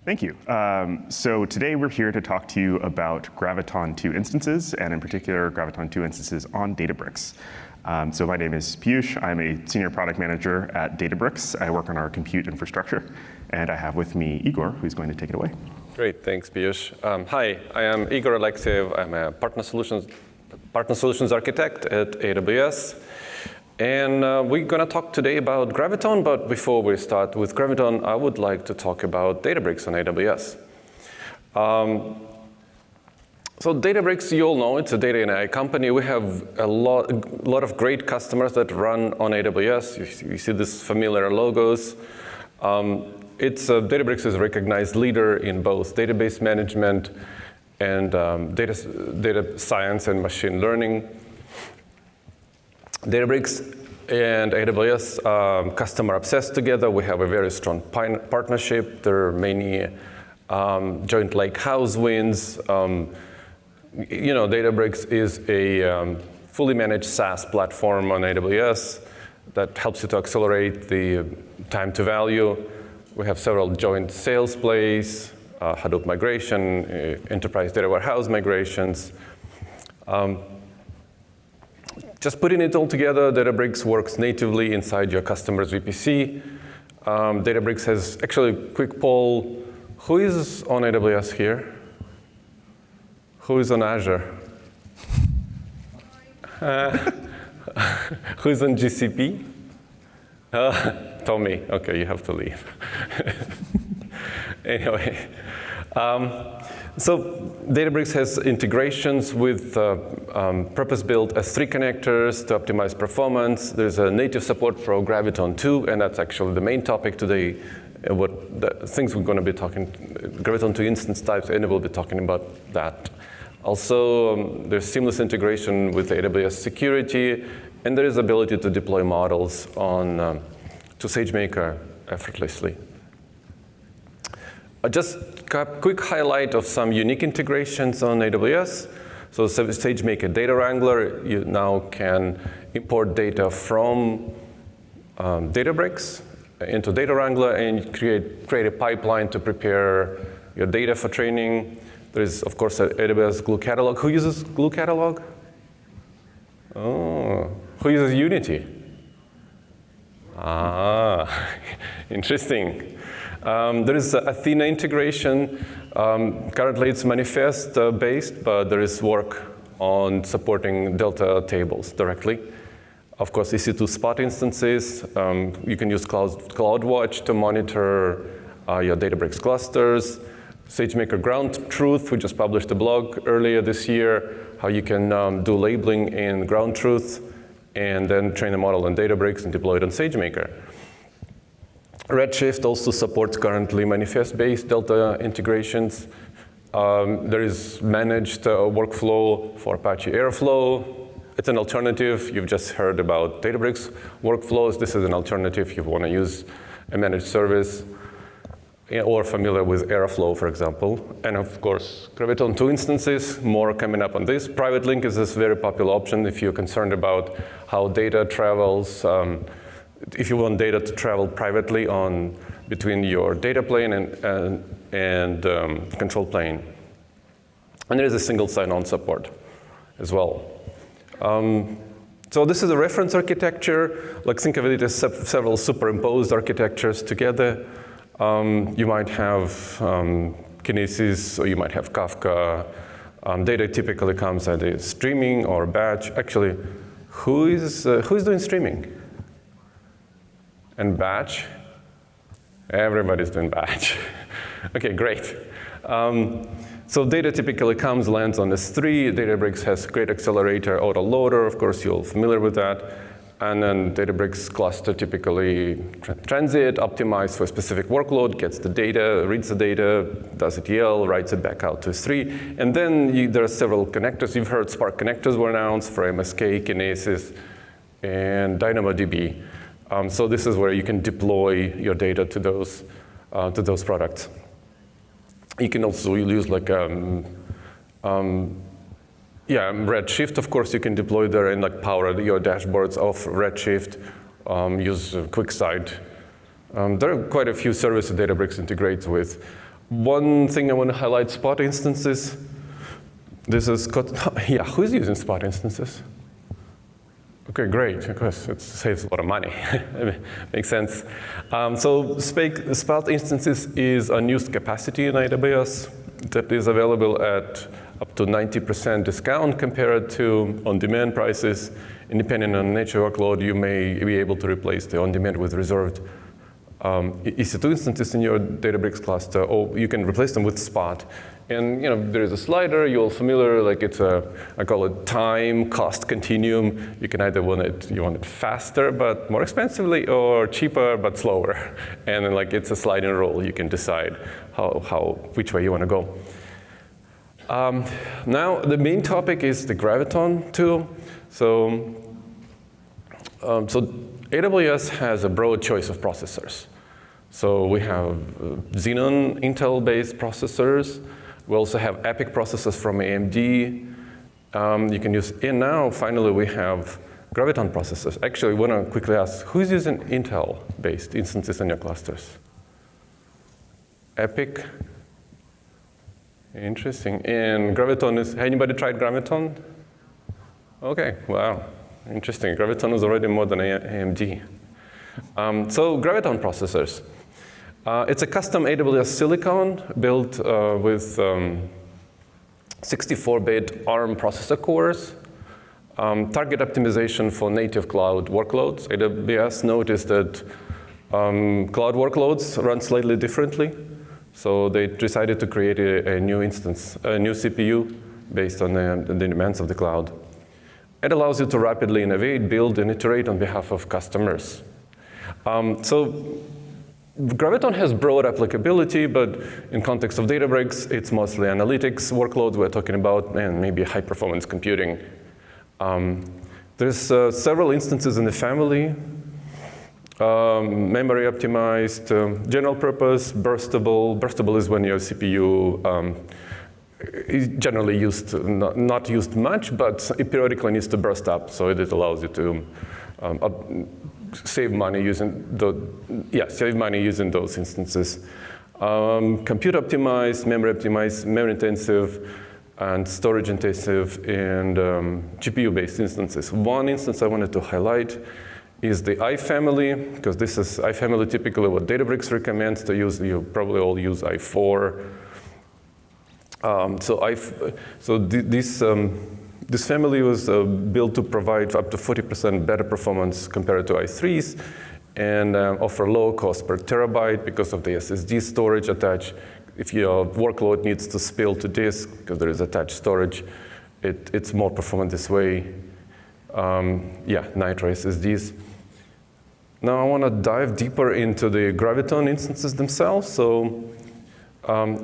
Thank you. So today we're here to talk to you about Graviton 2 instances, and in particular, Graviton 2 instances on Databricks. So my name is Piyush. I'm a senior product manager at Databricks. I work on our compute infrastructure, and I have with me Igor, who's going to take it away. Great, thanks, Piyush. Hi, I am Igor Alexeyev. I'm a partner solutions architect at AWS. And we're going to talk today about Graviton, but before we start with Graviton, I would like to talk about Databricks on AWS. So Databricks, you all know, it's a data and AI company. We have a lot of great customers that run on AWS. You see these familiar logos. Databricks is a recognized leader in both database management and data science and machine learning. Databricks and AWS customer obsessed together. We have a very strong partnership. There are many joint Lakehouse wins. Databricks is a fully managed SaaS platform on AWS that helps you to accelerate the time to value. We have several joint sales plays, Hadoop migration, enterprise data warehouse migrations. Just putting it all together, Databricks works natively inside your customer's VPC. Databricks has actually a quick poll. Who is on AWS here? Who is on Azure? Who is on GCP? Tommy, okay, you have to leave. Anyway. So Databricks has integrations with purpose-built S3 connectors to optimize performance. There's a native support for Graviton 2, and that's actually the main topic today. What the things we're going to be talking, Graviton 2 instance types, and we'll be talking about that. Also, there's seamless integration with AWS security, and there is ability to deploy models to SageMaker effortlessly. Just a quick highlight of some unique integrations on AWS. So SageMaker Data Wrangler, you now can import data from Databricks into Data Wrangler and create a pipeline to prepare your data for training. There is, of course, an AWS Glue Catalog. Who uses Glue Catalog? Oh, who uses Unity? Ah, interesting. There is Athena integration. Currently, it's manifest-based, but there is work on supporting Delta tables directly. Of course, EC2 Spot instances. You can use CloudWatch to monitor your Databricks clusters. SageMaker Ground Truth, we just published a blog earlier this year, how you can do labeling in Ground Truth and then train a model on Databricks and deploy it on SageMaker. Redshift also supports currently manifest-based Delta integrations. There is managed workflow for Apache Airflow. It's an alternative. You've just heard about Databricks workflows. This is an alternative if you want to use a managed service or familiar with Airflow, for example. And of course, Graviton 2 instances, more coming up on this. Private link is this very popular option if you're concerned about how data travels. If you want data to travel privately between your data plane and control plane. And there is a single sign-on support as well. So this is a reference architecture. Like, think of it as several superimposed architectures together. You might have Kinesis, or you might have Kafka. Data typically comes either streaming or batch. Actually, who is doing streaming? And batch? Everybody's doing batch. Okay, great. So data typically lands on S3. Databricks has great accelerator, autoloader. Of course, you're familiar with that. And then Databricks cluster typically transit, optimized for a specific workload, gets the data, reads the data, does ETL, writes it back out to S3. And then there are several connectors. You've heard Spark connectors were announced for MSK, Kinesis, and DynamoDB. So this is where you can deploy your data to those products. You can also use like Redshift. Of course, you can deploy there and like power your dashboards off Redshift. Use QuickSight. There are quite a few services Databricks integrates with. One thing I want to highlight, Spot instances. This is, yeah, who's using Spot instances? Okay, great, because it saves a lot of money. Makes sense. So Spot instances is unused capacity in AWS that is available at up to 90% discount compared to on-demand prices. And depending on nature workload, you may be able to replace the on-demand with reserved EC2 instances in your Databricks cluster, or you can replace them with Spot. And there is a slider, you're all familiar, like it's I call it time cost continuum. You can either want it faster but more expensively, or cheaper but slower. And then it's a sliding rule. You can decide which way you want to go. Now the main topic is the Graviton tool. So AWS has a broad choice of processors. So we have Xenon Intel-based processors. We also have EPYC processors from AMD. You can use, and now finally we have Graviton processors. Actually, I want to quickly ask, who's using Intel-based instances in your clusters? EPYC? Interesting. And Graviton is, anybody tried Graviton? Okay, wow, interesting. Graviton is already more than AMD. So Graviton processors. It's a custom AWS silicon built with 64-bit ARM processor cores, target optimization for native cloud workloads. AWS noticed that cloud workloads run slightly differently, so they decided to create a new instance, a new CPU based on the demands of the cloud. It allows you to rapidly innovate, build, and iterate on behalf of customers. So Graviton has broad applicability, but in context of Databricks, it's mostly analytics workloads we're talking about, and maybe high-performance computing. There's several instances in the family. Memory optimized, general purpose, burstable. Burstable is when your CPU is generally used, not used much, but it periodically needs to burst up, so it allows you to save money using those instances. Compute optimized, memory intensive, and storage intensive, and GPU-based instances. One instance I wanted to highlight is the I family, because this is I family typically what Databricks recommends to use. You probably all use i4. This family was built to provide up to 40% better performance compared to i3s, and offer low cost per terabyte because of the SSD storage attached. If your workload needs to spill to disk, because there is attached storage, it's more performant this way. Nitro SSDs. Now I want to dive deeper into the Graviton instances themselves. So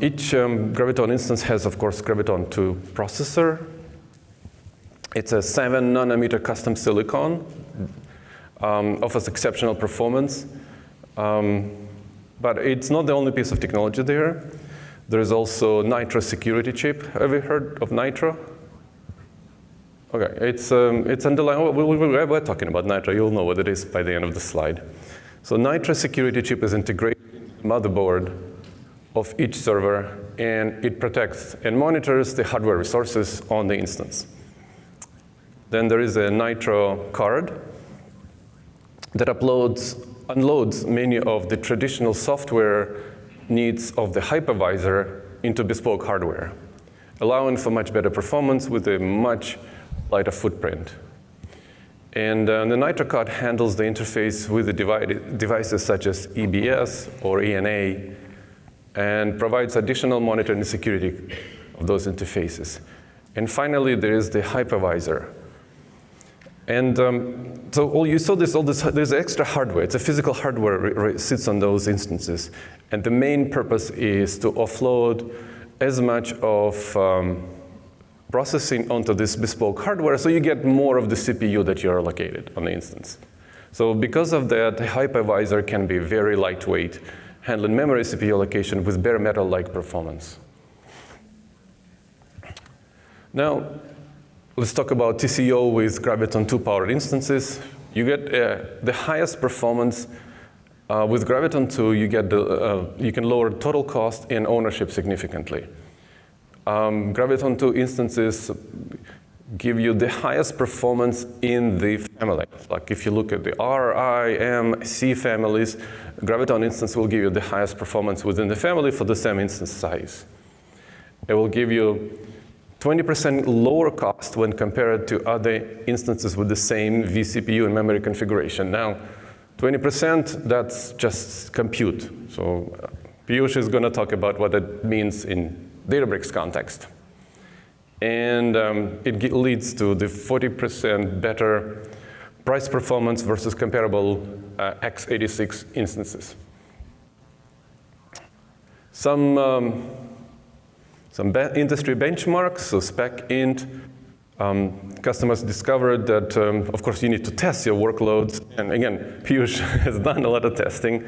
each Graviton instance has, of course, Graviton 2 processor. It's a 7-nanometer custom silicon, offers exceptional performance. But it's not the only piece of technology there. There's also Nitro security chip. Have you heard of Nitro? Okay, it's underlying. We're talking about Nitro. You'll know what it is by the end of the slide. So Nitro security chip is integrated into the motherboard of each server, and it protects and monitors the hardware resources on the instance. Then there is a Nitro card that unloads many of the traditional software needs of the hypervisor into bespoke hardware, allowing for much better performance with a much lighter footprint. And the Nitro card handles the interface with the devices such as EBS or ENA, and provides additional monitoring and security of those interfaces. And finally, there is the hypervisor. And so you saw there's extra hardware. It's a physical hardware sits on those instances. And the main purpose is to offload as much of processing onto this bespoke hardware, so you get more of the CPU that you're allocated on the instance. So because of that, the hypervisor can be very lightweight, handling memory CPU allocation with bare metal-like performance. Now, let's talk about TCO with Graviton 2 powered instances. You get the highest performance With Graviton 2, you get you can lower total cost and ownership significantly. Graviton 2 instances give you the highest performance in the family. Like if you look at the R, I, M, C families, Graviton instance will give you the highest performance within the family for the same instance size. It will give you 20% lower cost when compared to other instances with the same vCPU and memory configuration. Now, 20%, that's just compute. So Piyush is going to talk about what that means in Databricks context. And it leads to the 40% better price performance versus comparable x86 instances. Some industry benchmarks, so SpecInt. Customers discovered that, of course, you need to test your workloads. And again, Piyush has done a lot of testing,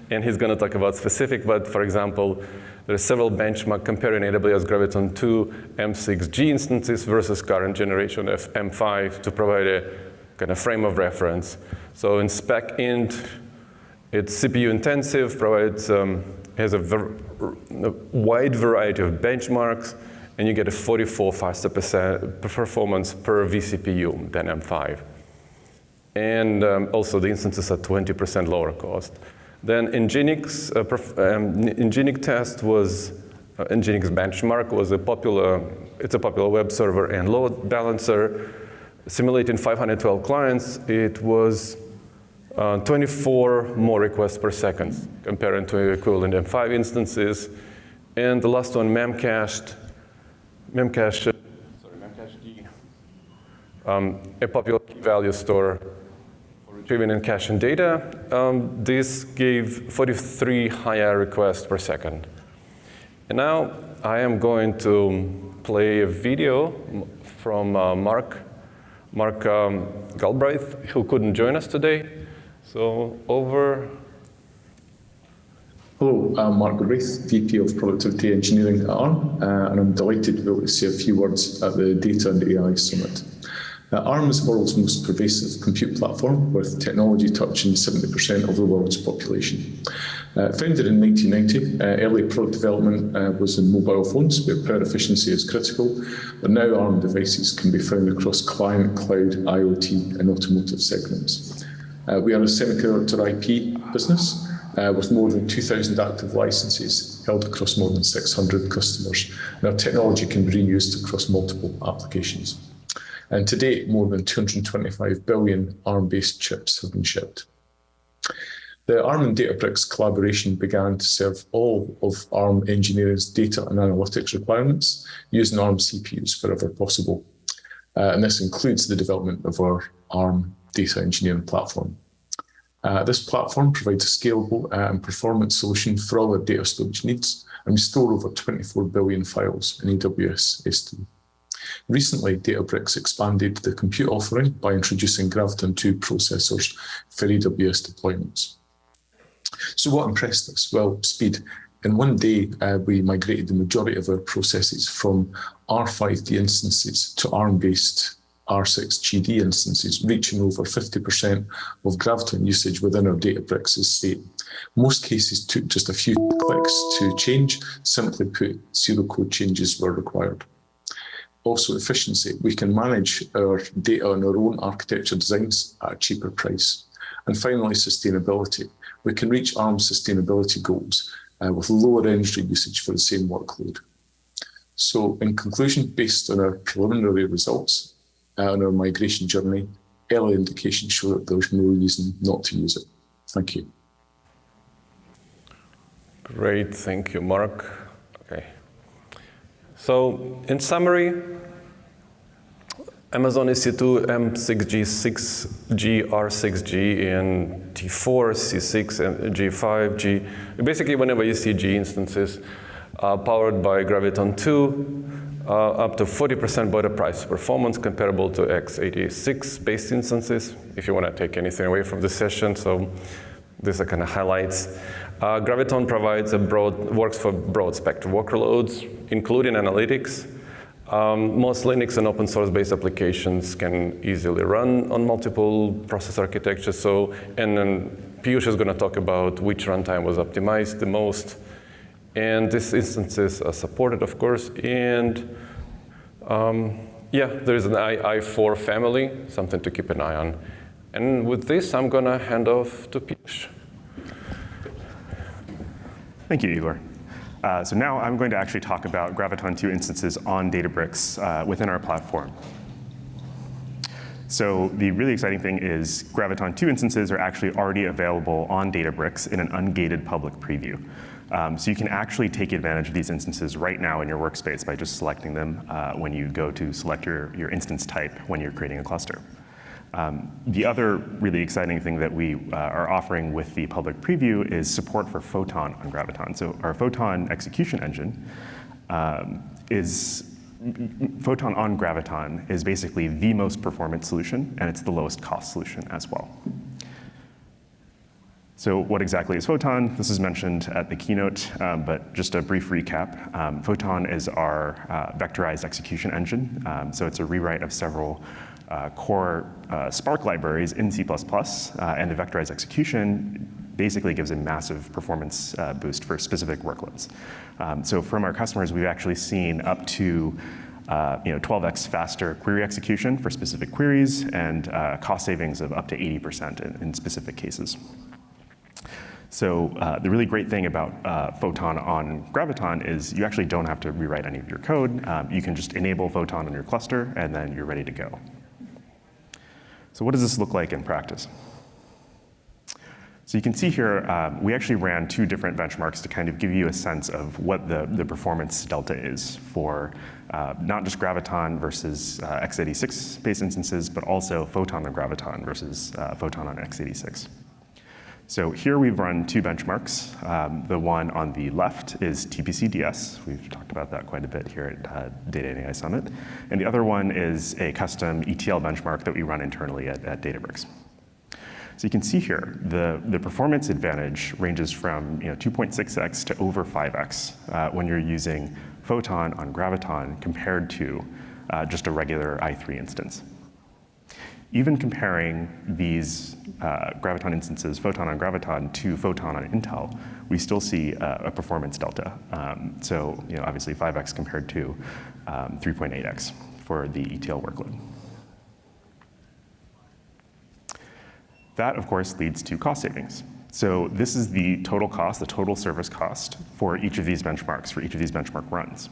and he's going to talk about specific. But for example, there are several benchmarks comparing AWS Graviton 2 M6G instances versus current generation of M5 to provide a kind of frame of reference. So in SpecInt, it's CPU intensive, has a wide variety of benchmarks, and you get a 44 faster performance per vCPU than M5. And also the instances are 20% lower cost. Then Nginx test was, Nginx benchmark was a popular web server and load balancer. Simulating 512 clients, it was 24 more requests per second comparing to equivalent M5 instances. And the last one, Memcached, a popular key value store for retrieving and caching data. This gave 43 higher requests per second. And now I am going to play a video from Mark Galbraith, who couldn't join us today. So over. Hello, I'm Mark Galbraith, VP of Productivity Engineering at ARM, and I'm delighted to be able to say a few words at the Data and AI Summit. ARM is the world's most pervasive compute platform, with technology touching 70% of the world's population. Founded in 1990, early product development was in mobile phones, where power efficiency is critical, but now ARM devices can be found across client, cloud, IoT, and automotive segments. We are a semiconductor IP business, with more than 2,000 active licenses held across more than 600 customers. And our technology can be reused across multiple applications. And to date, more than 225 billion ARM-based chips have been shipped. The ARM and Databricks collaboration began to serve all of ARM engineers' data and analytics requirements using ARM CPUs wherever possible. And this includes the development of our ARM data engineering platform. This platform provides a scalable and performance solution for all our data storage needs, and we store over 24 billion files in AWS S3. Recently, Databricks expanded the compute offering by introducing Graviton 2 processors for AWS deployments. So what impressed us? Well, speed. In one day, we migrated the majority of our processes from R5D instances to ARM-based R6GD instances, reaching over 50% of Graviton usage within our Databricks estate. Most cases took just a few clicks to change. Simply put, zero code changes were required. Also, efficiency. We can manage our data on our own architecture designs at a cheaper price. And finally, sustainability. We can reach ARM sustainability goals with lower energy usage for the same workload. So in conclusion, based on our preliminary results on our migration journey, early indications show that there's no reason not to use it. Thank you. Great, thank you, Mark. Okay. So in summary, Amazon EC2, M6G, 6G, R6G, and T4, C6, and G5, G. Basically, whenever you see G instances powered by Graviton 2, up to 40% better price performance comparable to x86 based instances, if you want to take anything away from this session. So these are kind of highlights. Graviton provides works for broad spectrum workloads, including analytics. Most Linux and open source based applications can easily run on multiple process architectures. And then Piyush is going to talk about which runtime was optimized the most. And these instances are supported, of course. And yeah, there is an i4 family, something to keep an eye on. And with this, I'm going to hand off to Piyush. Thank you, Igor. So now I'm going to actually talk about Graviton 2 instances on Databricks within our platform. So the really exciting thing is Graviton 2 instances are actually already available on Databricks in an ungated public preview. So you can actually take advantage of these instances right now in your workspace by just selecting them when you go to select your instance type when you're creating a cluster. The other really exciting thing that we are offering with the public preview is support for Photon on Graviton. So our Photon execution engine Photon on Graviton is basically the most performant solution, and it's the lowest cost solution as well. So what exactly is Photon? This is mentioned at the keynote, but just a brief recap. Photon is our vectorized execution engine. So it's a rewrite of several core Spark libraries in C++, and the vectorized execution basically gives a massive performance boost for specific workloads. So from our customers, we've actually seen up to 12x faster query execution for specific queries, and cost savings of up to 80% in specific cases. So the really great thing about Photon on Graviton is you actually don't have to rewrite any of your code. You can just enable Photon on your cluster, and then you're ready to go. So what does this look like in practice? So you can see here, we actually ran 2 different benchmarks to kind of give you a sense of what the performance delta is for not just Graviton versus x86-based instances, but also Photon on Graviton versus Photon on x86. So here we've run 2 benchmarks. The one on the left is TPC-DS. We've talked about that quite a bit here at Data and AI Summit. And the other one is a custom ETL benchmark that we run internally at Databricks. So you can see here, the performance advantage ranges from 2.6x to over 5x when you're using Photon on Graviton compared to just a regular i3 instance. Even comparing these Graviton instances, Photon on Graviton, to Photon on Intel, we still see a performance delta. So obviously 5x compared to 3.8x for the ETL workload. That, of course, leads to cost savings. So this is the total cost, the total service cost for each of these benchmarks, for each of these benchmark runs.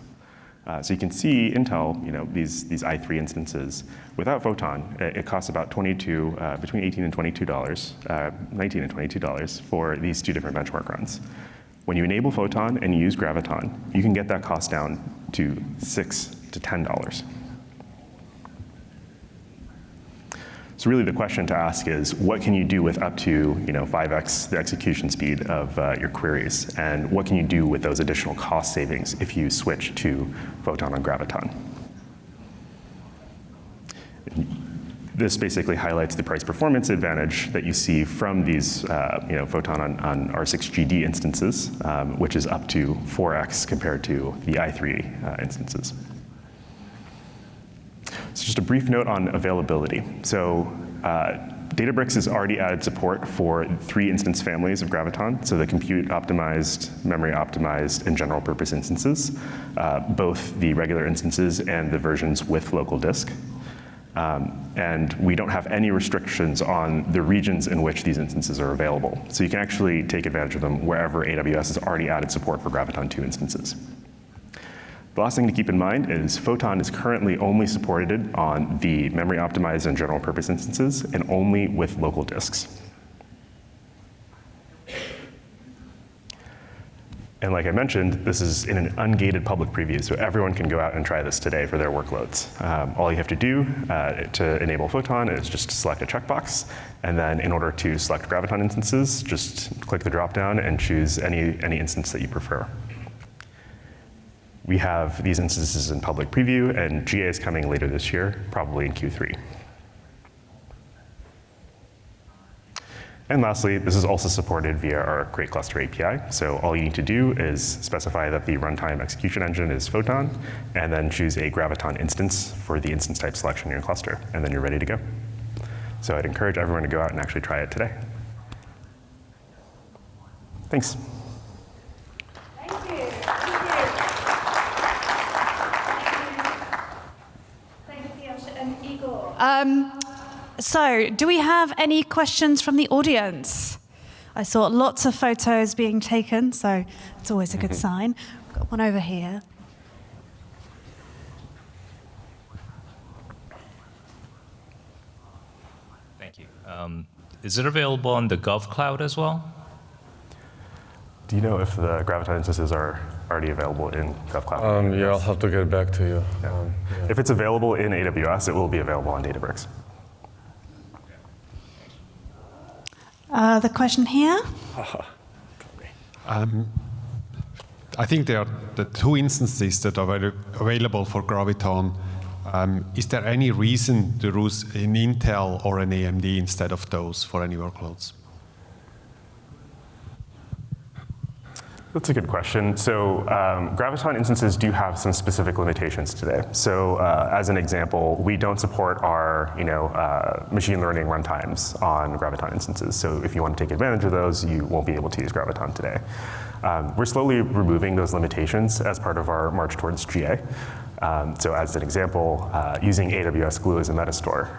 So you can see Intel, these i3 instances, without Photon, it costs about between $18 and $22, $19 and $22 for these 2 different benchmark runs. When you enable Photon and you use Graviton, you can get that cost down to $6 to $10. So really the question to ask is, what can you do with up to 5x the execution speed of your queries? And what can you do with those additional cost savings if you switch to Photon on Graviton? This basically highlights the price performance advantage that you see from these Photon on R6GD instances, which is up to 4x compared to the i3 instances. So just a brief note on availability. So Databricks has already added support for 3 instance families of Graviton, so the compute optimized, memory optimized, and general purpose instances, both the regular instances and the versions with local disk. And we don't have any restrictions on the regions in which these instances are available. So you can actually take advantage of them wherever AWS has already added support for Graviton 2 instances. The last thing to keep in mind is Photon is currently only supported on the memory optimized and general purpose instances, and only with local disks. And like I mentioned, this is in an ungated public preview, so everyone can go out and try this today for their workloads. All you have to do to enable Photon is just select a checkbox, and then in order to select Graviton instances, just click the dropdown and choose any instance that you prefer. We have these instances in public preview, and GA is coming later this year, probably in Q3. And lastly, this is also supported via our Create Cluster API. So all you need to do is specify that the runtime execution engine is Photon, and then choose a Graviton instance for the instance type selection in your cluster, and then you're ready to go. So I'd encourage everyone to go out and actually try it today. Thanks. Thank you. Thank you, Piyush and Igor. So, do we have any questions from the audience? I saw lots of photos being taken, so it's always a good sign. We've got one over here. Thank you. Is it available on the GovCloud as well? Do you know if the Graviton instances are already available in GovCloud? Yeah, I'll have to get back to you. Yeah. If it's available in AWS, it will be available on Databricks. The question here. I think there are the two instances that are available for Graviton. Is there any reason to use an Intel or an AMD instead of those for any workloads? That's a good question. So Graviton instances do have some specific limitations today. So as an example, we don't support our machine learning runtimes on Graviton instances. So if you want to take advantage of those, you won't be able to use Graviton today. We're slowly removing those limitations as part of our march towards GA. So as an example, using AWS Glue as a metastore.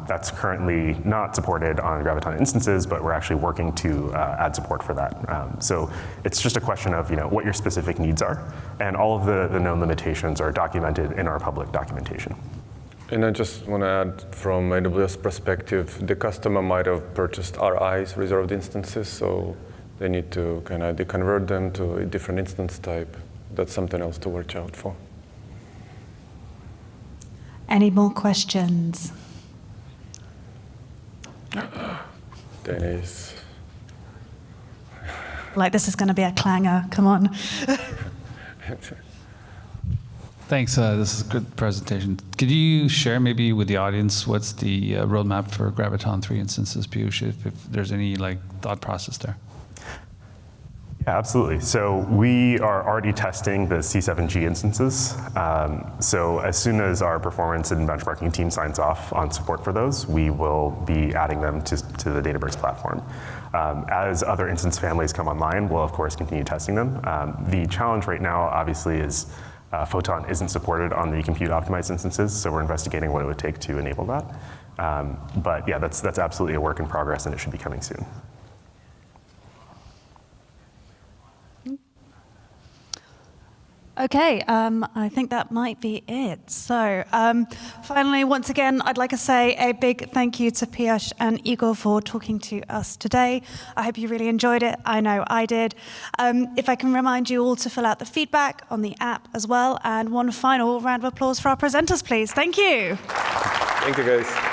That's currently not supported on Graviton instances, but we're actually working to add support for that. So it's just a question of what your specific needs are, and all of the known limitations are documented in our public documentation. And I just want to add, from AWS perspective, the customer might have purchased RIs, reserved instances, so they need to kind of deconvert them to a different instance type. That's something else to watch out for. Any more questions? Dennis. Like this is going to be a clanger. Come on. Thanks. This is a good presentation. Could you share maybe with the audience what's the roadmap for Graviton 3 instances, Piyush, if there's any thought process there? Yeah, absolutely. So we are already testing the C7G instances. So as soon as our performance and benchmarking team signs off on support for those, we will be adding them to the Databricks platform. As other instance families come online, we'll of course continue testing them. The challenge right now, obviously, is Photon isn't supported on the compute optimized instances, so we're investigating what it would take to enable that. But yeah, that's absolutely a work in progress, and it should be coming soon. Okay, I think that might be it. So finally, once again, I'd like to say a big thank you to Piyush and Igor for talking to us today. I hope you really enjoyed it. I know I did. If I can remind you all to fill out the feedback on the app as well. And one final round of applause for our presenters, please. Thank you. Thank you, guys.